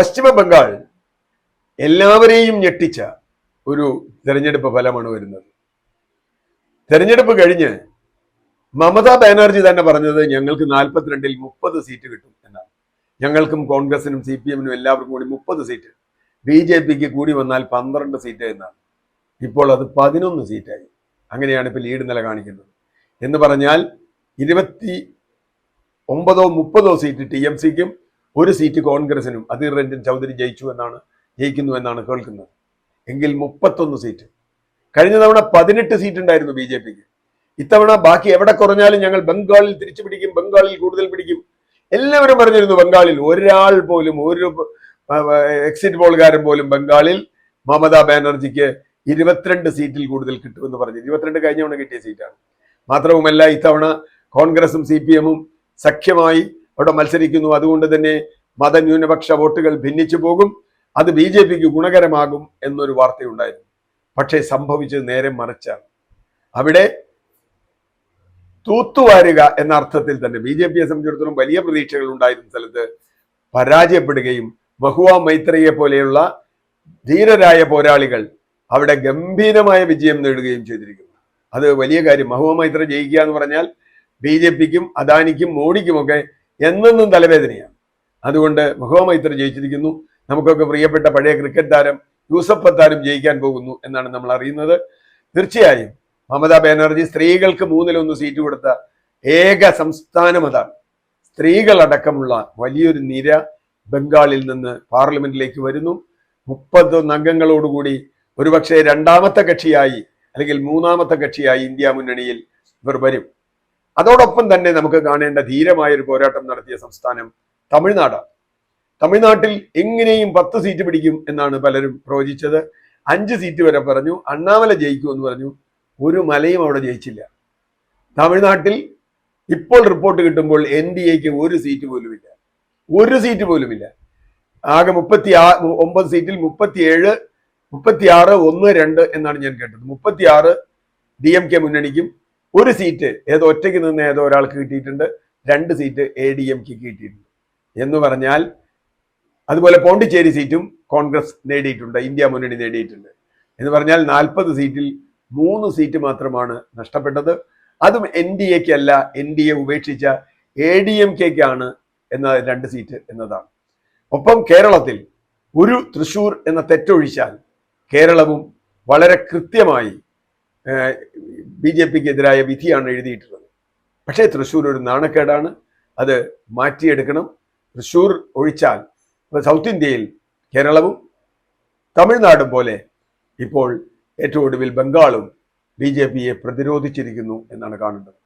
പശ്ചിമ ബംഗാൾ എല്ലാവരെയും ഞെട്ടിച്ച ഒരു തെരഞ്ഞെടുപ്പ് ഫലമാണ് വരുന്നത്. തെരഞ്ഞെടുപ്പ് കഴിഞ്ഞ് മമതാ ബാനർജി തന്നെ പറഞ്ഞത് ഞങ്ങൾക്ക് 42-ൽ 30 സീറ്റ് കിട്ടും എന്നാണ്. ഞങ്ങൾക്കും കോൺഗ്രസിനും CPM-നും എല്ലാവർക്കും കൂടി 30 സീറ്റ്, BJP-ക്ക് കൂടി വന്നാൽ 12 സീറ്റ് എന്നാണ്. ഇപ്പോൾ അത് 11 സീറ്റായി. അങ്ങനെയാണ് ഇപ്പോൾ ലീഡ് നില കാണിക്കുന്നത്. എന്ന് പറഞ്ഞാൽ 29-30 സീറ്റ് TMC-ക്കും 1 സീറ്റ് കോൺഗ്രസിനും അധീർ രഞ്ജൻ ചൗധരി ജയിക്കുന്നു എന്നാണ് കേൾക്കുന്നത്. എങ്കിൽ 31 സീറ്റ്. കഴിഞ്ഞ തവണ 18 സീറ്റ് ഉണ്ടായിരുന്നു BJP-ക്ക്. ഇത്തവണ ബാക്കി എവിടെ കുറഞ്ഞാലും ഞങ്ങൾ ബംഗാളിൽ തിരിച്ചു പിടിക്കും, ബംഗാളിൽ കൂടുതൽ പിടിക്കും. എല്ലാവരും പറഞ്ഞിരുന്നു ബംഗാളിൽ ഒരാൾ പോലും, ഒരു എക്സിറ്റ് പോൾകാരൻ പോലും ബംഗാളിൽ മമതാ ബാനർജിക്ക് 22 സീറ്റിൽ കൂടുതൽ കിട്ടുമെന്ന് പറഞ്ഞു. 22 കഴിഞ്ഞ തവണ കിട്ടിയ സീറ്റാണ്. മാത്രവുമല്ല ഇത്തവണ കോൺഗ്രസും CPM-ഉം സഖ്യമായി അവിടെ മത്സരിക്കുന്നു. അതുകൊണ്ട് തന്നെ മതന്യൂനപക്ഷ വോട്ടുകൾ ഭിന്നിച്ചു പോകും, അത് BJP-ക്ക് ഗുണകരമാകും എന്നൊരു വാർത്തയുണ്ടായിരുന്നു. പക്ഷേ സംഭവിച്ചത് നേരെ മറിച്ചാണ്. അവിടെ തൂത്തുവാരുക എന്ന അർത്ഥത്തിൽ തന്നെ BJP-യെ സംബന്ധിച്ചിടത്തോളം വലിയ പ്രതീക്ഷകൾ ഉണ്ടായിരുന്ന സ്ഥലത്ത് പരാജയപ്പെടുകയും മഹുവ മൈത്രയെ പോലെയുള്ള ധീരരായ പോരാളികൾ അവിടെ ഗംഭീരമായ വിജയം നേടുകയും ചെയ്തിരിക്കുന്നു. അത് വലിയ കാര്യം. മഹുവ മൈത്ര ജയിക്കുക എന്ന് പറഞ്ഞാൽ BJP-ക്കും അദാനിക്കും മോഡിക്കുമൊക്കെ എന്നെന്നും തലവേദനയാണ്. അതുകൊണ്ട് മഹുവ മൈത്ര ജയിച്ചിരിക്കുന്നു. നമുക്കൊക്കെ പ്രിയപ്പെട്ട പഴയ ക്രിക്കറ്റ് താരം യൂസഫ് പത്താനും ജയിക്കാൻ പോകുന്നു എന്നാണ് നമ്മൾ അറിയുന്നത്. തീർച്ചയായും മമതാ ബാനർജി സ്ത്രീകൾക്ക് 3-1 സീറ്റ് കൊടുത്ത ഏക സംസ്ഥാനം അതാണ്. സ്ത്രീകളടക്കമുള്ള വലിയൊരു നിര ബംഗാളിൽ നിന്ന് പാർലമെന്റിലേക്ക് വരുന്നു. 31 അംഗങ്ങളോടുകൂടി ഒരുപക്ഷെ രണ്ടാമത്തെ കക്ഷിയായി അല്ലെങ്കിൽ മൂന്നാമത്തെ കക്ഷിയായി ഇന്ത്യ മുന്നണിയിൽ ഇവർ വരും. അതോടൊപ്പം തന്നെ നമുക്ക് കാണേണ്ട ധീരമായ ഒരു പോരാട്ടം നടത്തിയ സംസ്ഥാനം തമിഴ്നാടാണ്. തമിഴ്നാട്ടിൽ എങ്ങനെയും 10 സീറ്റ് പിടിക്കും എന്നാണ് പലരും പ്രവചിച്ചത്. 5 സീറ്റ് വരെ പറഞ്ഞു. അണ്ണാമല ജയിക്കുമെന്ന് പറഞ്ഞു. ഒരു മലയും അവിടെ ജയിച്ചില്ല. തമിഴ്നാട്ടിൽ ഇപ്പോൾ റിപ്പോർട്ട് കിട്ടുമ്പോൾ NDA-ക്ക് 1 സീറ്റ് പോലുമില്ല. 1 സീറ്റ് പോലുമില്ല. ആകെ 39 സീറ്റിൽ 37, 36, 1, 2 എന്നാണ് ഞാൻ കേട്ടത്. 36 DMK മുന്നണിക്കും, 1 സീറ്റ് ഏതോ ഒറ്റയ്ക്ക് നിന്ന് ഏതോ ഒരാൾക്ക് കിട്ടിയിട്ടുണ്ട്. 2 സീറ്റ് ADMK-ക്ക് കിട്ടിയിട്ടുണ്ട് എന്ന് പറഞ്ഞാൽ, അതുപോലെ പോണ്ടിച്ചേരി സീറ്റും കോൺഗ്രസ് നേടിയിട്ടുണ്ട്, ഇന്ത്യ മുന്നണി നേടിയിട്ടുണ്ട്. എന്ന് പറഞ്ഞാൽ 40 സീറ്റിൽ 3 സീറ്റ് മാത്രമാണ് നഷ്ടപ്പെട്ടത്. അതും NDA-ക്ക് അല്ല, NDA ഉപേക്ഷിച്ച ADMK-ക്കാണ് എന്ന 2 സീറ്റ് എന്നതാണ്. ഒപ്പം കേരളത്തിൽ ഒരു തൃശ്ശൂർ എന്ന തെറ്റൊഴിച്ചാൽ കേരളവും വളരെ കൃത്യമായി BJP-ക്കെതിരായ വിധിയാണ് എഴുതിയിട്ടുള്ളത്. പക്ഷേ തൃശ്ശൂർ ഒരു നാണക്കേടാണ്, അത് മാറ്റിയെടുക്കണം. തൃശ്ശൂർ ഒഴിച്ചാൽ സൗത്ത് ഇന്ത്യയിൽ കേരളവും തമിഴ്നാടും പോലെ ഇപ്പോൾ ഏറ്റവും ഒടുവിൽ ബംഗാളും BJP-യെ പ്രതിരോധിച്ചിരിക്കുന്നു എന്നാണ് കാണുന്നത്.